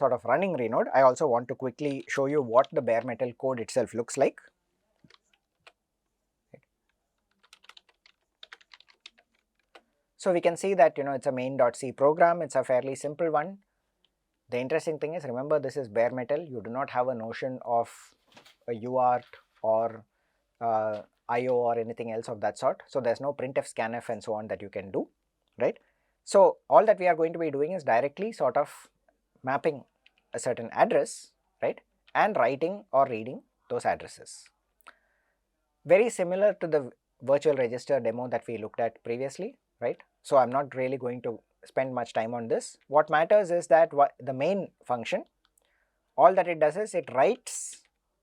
sort of running Renode, I also want to quickly show you what the bare metal code itself looks like. So we can see that it's a main.c program, it's a fairly simple one. The interesting thing is, remember, this is bare metal, you do not have a notion of a UART or IO or anything else of that sort. So there's no printf, scanf and so on that you can do, right? So all that we are going to be doing is directly sort of mapping a certain address, right, and writing or reading those addresses. Very similar to the virtual register demo that we looked at previously, right? So I'm not really going to spend much time on this. What matters is that the main function, all that it does is it writes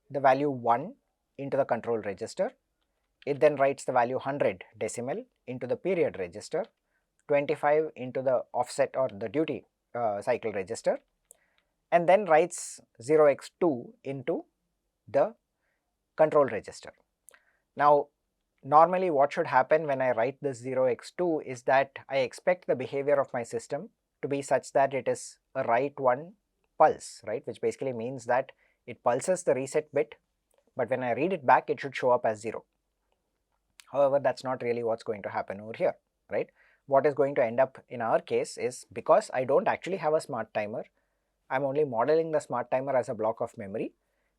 the value 1 into the control register. It then writes the value 100 decimal into the period register, 25 into the offset or the duty cycle register, and then writes 0x2 into the control register. Now normally what should happen when I write this 0x2 is that I expect the behavior of my system to be such that it is a write 1 pulse, right, which basically means that it pulses the reset bit, but when I read it back it should show up as 0. However, that's not really what's going to happen over here, right? What is going to end up in our case is, because I don't actually have a smart timer, I'm only modeling the smart timer as a block of memory.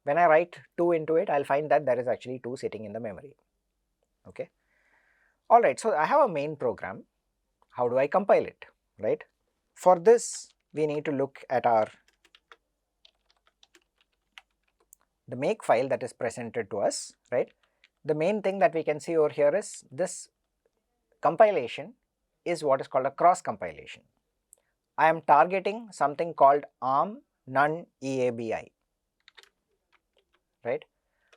When I write 2 into it, I'll find that there is actually 2 sitting in the memory, okay? Alright, so I have a main program. How do I compile it, right? For this, we need to look at the make file that is presented to us, right? The main thing that we can see over here is this compilation is what is called a cross compilation. I am targeting something called ARM none EABI, right?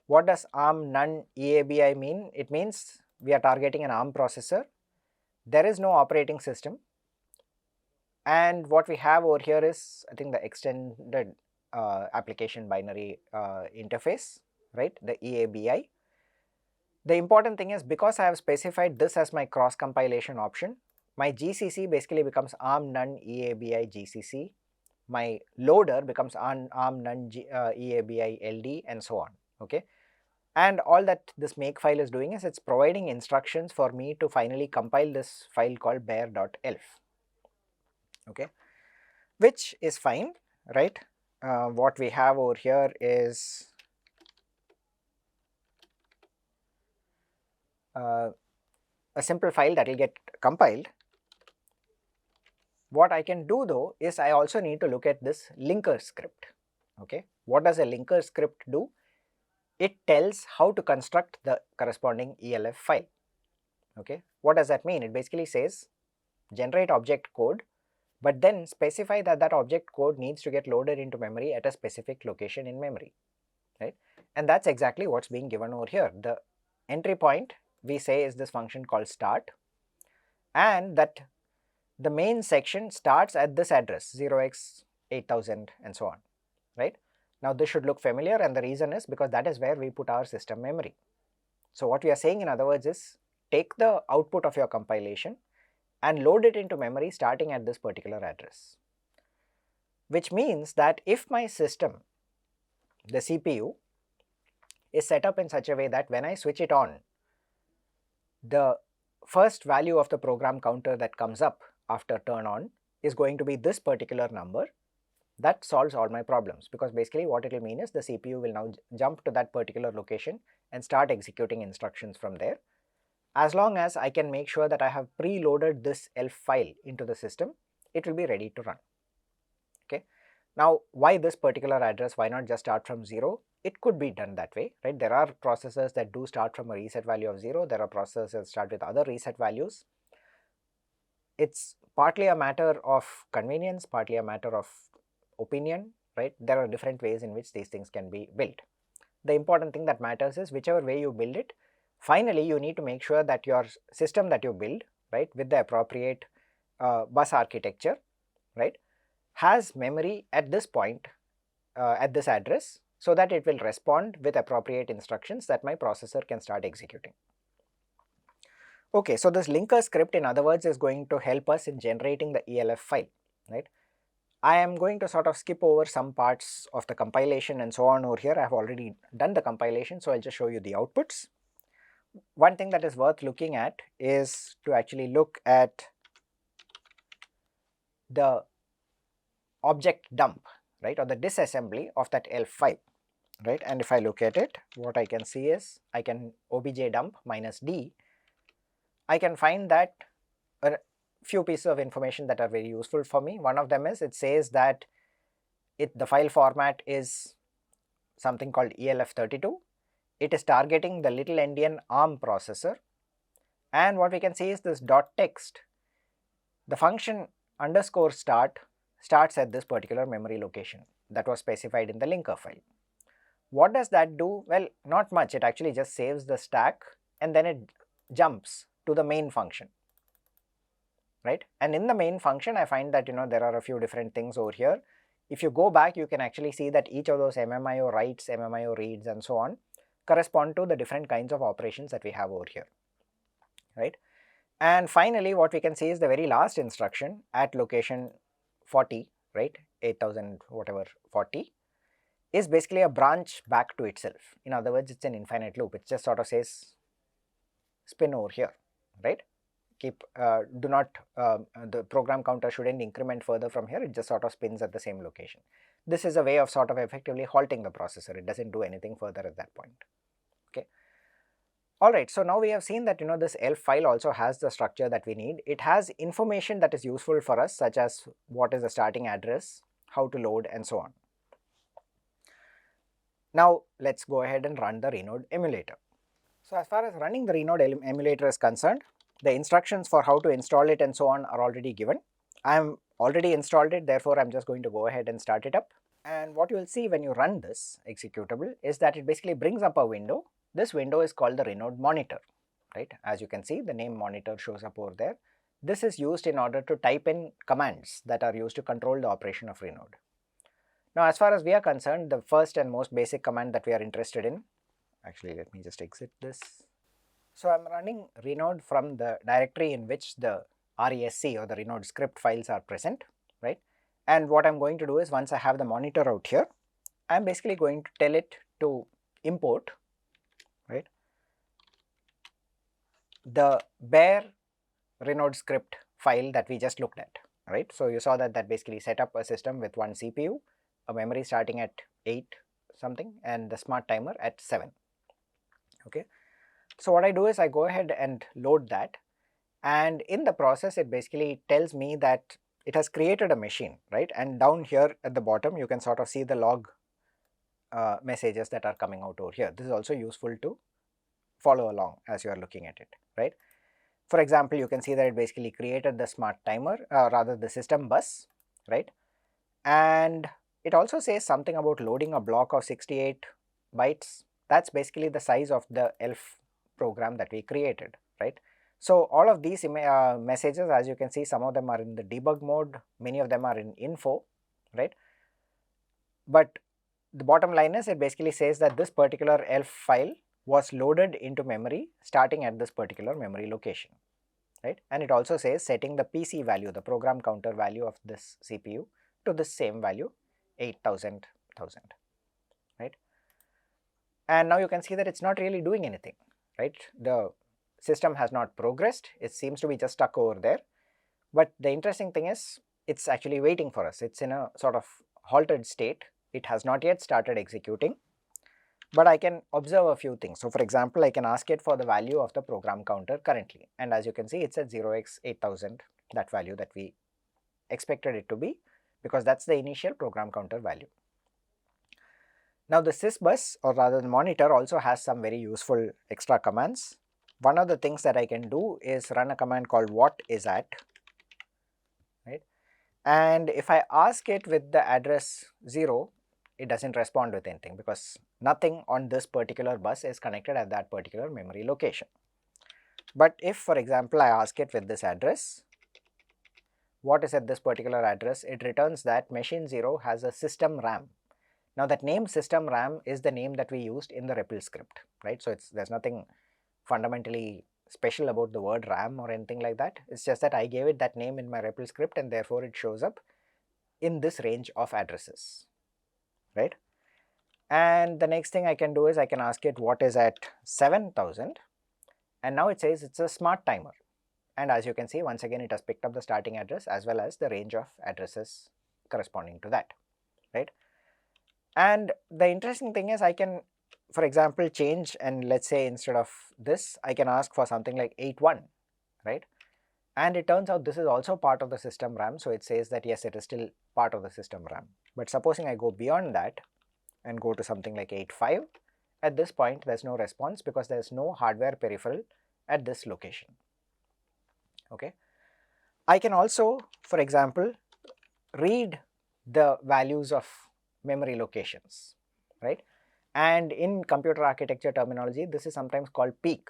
What does ARM none EABI mean? It means we are targeting an ARM processor, there is no operating system, and what we have over here is, I think, the extended application binary interface, right, the EABI. The important thing is, because I have specified this as my cross compilation option, my GCC basically becomes ARM none EABI GCC, my loader becomes ARM none EABI LD, and so on, okay? And all that this make file is doing is it's providing instructions for me to finally compile this file called bare.elf, okay, which is fine, right? What we have over here is a simple file that will get compiled. What I can do though is I also need to look at this linker script, okay? What does a linker script do? It tells how to construct the corresponding ELF file, okay? What does that mean? It basically says generate object code, but then specify that that object code needs to get loaded into memory at a specific location in memory, right? And that's exactly what's being given over here. The entry point we say is this function called start, and that the main section starts at this address 0x8000 and so on, right? Now this should look familiar, and the reason is because that is where we put our system memory. So what we are saying in other words is, take the output of your compilation and load it into memory starting at this particular address, which means that if my system, the CPU, is set up in such a way that when I switch it on, the first value of the program counter that comes up after turn on is going to be this particular number, that solves all my problems, because basically what it will mean is the CPU will now jump to that particular location and start executing instructions from there. As long as I can make sure that I have preloaded this ELF file into the system, it will be ready to run, okay? Now why this particular address? Why not just start from 0? It could be done that way, right? There are processors that do start from a reset value of 0, there are processors that start with other reset values. It's partly a matter of convenience, partly a matter of opinion, right? There are different ways in which these things can be built. The important thing that matters is, whichever way you build it, finally you need to make sure that your system that you build, right, with the appropriate bus architecture, right, has memory at this point, at this address, so that it will respond with appropriate instructions that my processor can start executing. Okay, so this linker script, in other words, is going to help us in generating the ELF file, right? I am going to sort of skip over some parts of the compilation and so on over here. I have already done the compilation, so I'll just show you the outputs. One thing that is worth looking at is to actually look at the object dump, right, or the disassembly of that ELF file, right. And if I look at it, what I can see is I can obj dump minus d. I can find that a few pieces of information that are very useful for me. One of them is it says that the file format is something called ELF32. It is targeting the little endian ARM processor, and what we can see is this dot text. The function underscore starts at this particular memory location that was specified in the linker file. What does that do? Well, not much. It actually just saves the stack and then it jumps to the main function, right? And in the main function, I find that there are a few different things over here. If you go back, you can actually see that each of those MMIO writes, MMIO reads, and so on correspond to the different kinds of operations that we have over here, right? And finally, what we can see is the very last instruction at location 40, right, 8000 whatever 40, is basically a branch back to itself. In other words, it's an infinite loop. It just sort of says spin over here, right? Keep do not the program counter shouldn't increment further from here. It just sort of spins at the same location. This is a way of sort of effectively halting the processor. It doesn't do anything further at that point. Okay. Alright, so now we have seen that this ELF file also has the structure that we need. It has information that is useful for us, such as what is the starting address, how to load, and so on. Now let's go ahead and run the Renode emulator. So as far as running the Renode emulator is concerned, the instructions for how to install it and so on are already given. I am already installed it, therefore I am just going to go ahead and start it up. And what you will see when you run this executable is that it basically brings up a window. This window is called the Renode monitor, right? As you can see, the name monitor shows up over there. This is used in order to type in commands that are used to control the operation of Renode. Now as far as we are concerned, the first and most basic command that we are interested in, actually let me just exit this. So I am running Renode from the directory in which the RESC or the Renode script files are present, right? And what I am going to do is, once I have the monitor out here, I am basically going to tell it to import, right, the bare Renode script file that we just looked at, right. So you saw that basically set up a system with one CPU, a memory starting at 8 something, and the smart timer at 7. Okay. So what I do is I go ahead and load that, and in the process it basically tells me that it has created a machine, right, and down here at the bottom you can sort of see the log messages that are coming out over here. This is also useful to follow along as you are looking at it, right. For example, you can see that it basically created the smart timer, rather the system bus, right, and it also says something about loading a block of 68 bytes. That's basically the size of the ELF program that we created, right. So all of these messages, as you can see, some of them are in the debug mode, many of them are in info, right. But the bottom line is, it basically says that this particular ELF file was loaded into memory starting at this particular memory location, right. And it also says setting the PC value, the program counter value of this CPU to the same value, 8000, right. And now you can see that it's not really doing anything, right. The system has not progressed, it seems to be just stuck over there. But the interesting thing is, it's actually waiting for us. It's in a sort of halted state. It has not yet started executing, but I can observe a few things. So for example, I can ask it for the value of the program counter currently, and as you can see, it's at 0x8000, that value that we expected it to be, because that's the initial program counter value. Now the sysbus, or rather the monitor, also has some very useful extra commands. One of the things that I can do is run a command called whatisat, right, and if I ask it with the address 0, it doesn't respond with anything, because nothing on this particular bus is connected at that particular memory location. But if, for example, I ask it with this address, what is at this particular address, it returns that machine 0 has a system RAM. Now that name system RAM is the name that we used in the REPL script, right. So there's nothing fundamentally special about the word RAM or anything like that. It's just that I gave it that name in my REPL script, and therefore it shows up in this range of addresses, right? And the next thing I can do is I can ask it what is at 7000, and now it says it's a smart timer. And as you can see, once again it has picked up the starting address as well as the range of addresses corresponding to that, right? And the interesting thing is I can, for example, change, and let's say instead of this I can ask for something like 81, right? And it turns out this is also part of the system RAM, so it says that yes, it is still part of the system RAM. But supposing I go beyond that and go to something like 85, at this point there is no response because there is no hardware peripheral at this location. Okay. I can also, for example, read the values of memory locations, right? And in computer architecture terminology, this is sometimes called peek,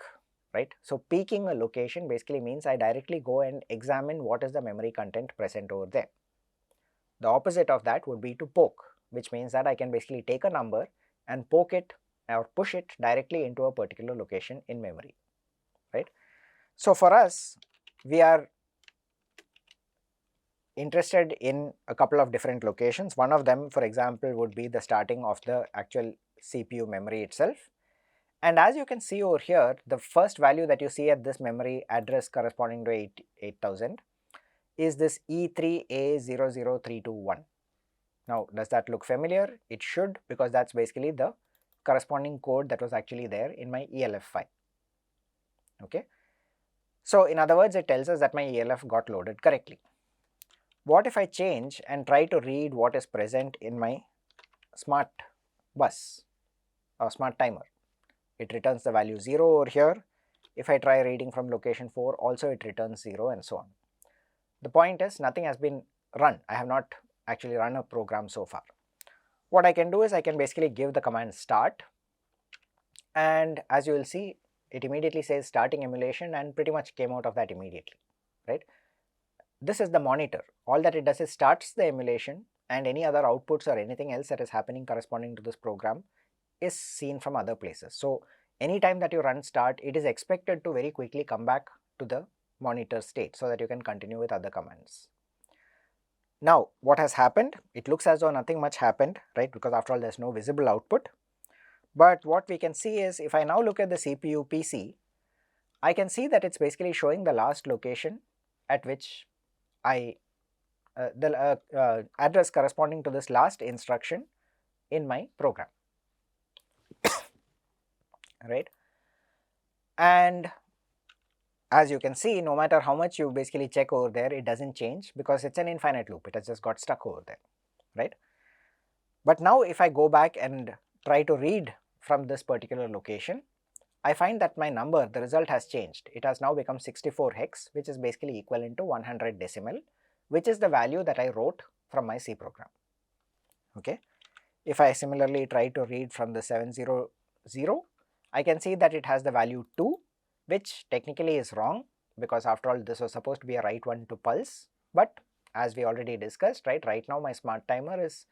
right? So peeking a location basically means I directly go and examine what is the memory content present over there. The opposite of that would be to poke, which means that I can basically take a number and poke it or push it directly into a particular location in memory, right? So for us, we are interested in a couple of different locations. One of them, for example, would be the starting of the actual CPU memory itself. And as you can see over here, the first value that you see at this memory address corresponding to 8000 is this E3A00321. Now, does that look familiar? It should, because that's basically the corresponding code that was actually there in my ELF file. Okay. So in other words, it tells us that my ELF got loaded correctly. What if I change and try to read what is present in my smart bus or smart timer? It returns the value 0 over here. If I try reading from location 4, also it returns 0 and so on. The point is nothing has been run. I have not actually run a program so far. What I can do is I can basically give the command start, and as you will see, it immediately says starting emulation and pretty much came out of that immediately, right? This is the monitor. All that it does is starts the emulation, and any other outputs or anything else that is happening corresponding to this program is seen from other places. So anytime that you run start, it is expected to very quickly come back to the monitor state so that you can continue with other commands. Now what has happened? It looks as though nothing much happened, right? Because after all there is no visible output. But what we can see is if I now look at the CPU PC, I can see that it's basically showing the last location at which the address corresponding to this last instruction in my program, right? And as you can see, no matter how much you basically check over there, it doesn't change because it's an infinite loop. It has just got stuck over there, right? But now if I go back and try to read from this particular location, I find that my number, the result has changed. It has now become 64 hex, which is basically equivalent to 100 decimal, which is the value that I wrote from my C program. Okay. If I similarly try to read from the 700, I can see that it has the value 2, which technically is wrong because after all this was supposed to be a write one to pulse, but as we already discussed, right now my smart timer is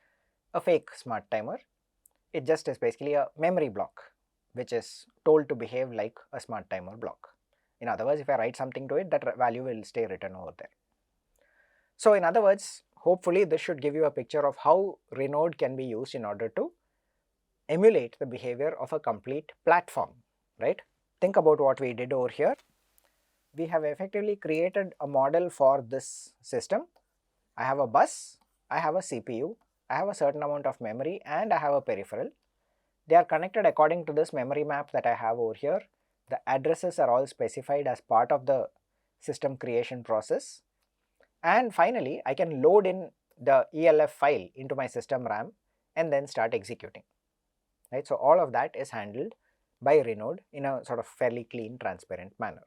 a fake smart timer. It just is basically a memory block which is told to behave like a smart timer block. In other words, if I write something to it, that value will stay written over there. So in other words, hopefully this should give you a picture of how Renode can be used in order to emulate the behavior of a complete platform, right? Think about what we did over here. We have effectively created a model for this system. I have a bus, I have a CPU, I have a certain amount of memory, and I have a peripheral. They are connected according to this memory map that I have over here. The addresses are all specified as part of the system creation process. And finally, I can load in the ELF file into my system RAM and then start executing, right? So all of that is handled by Renode in a sort of fairly clean, transparent manner.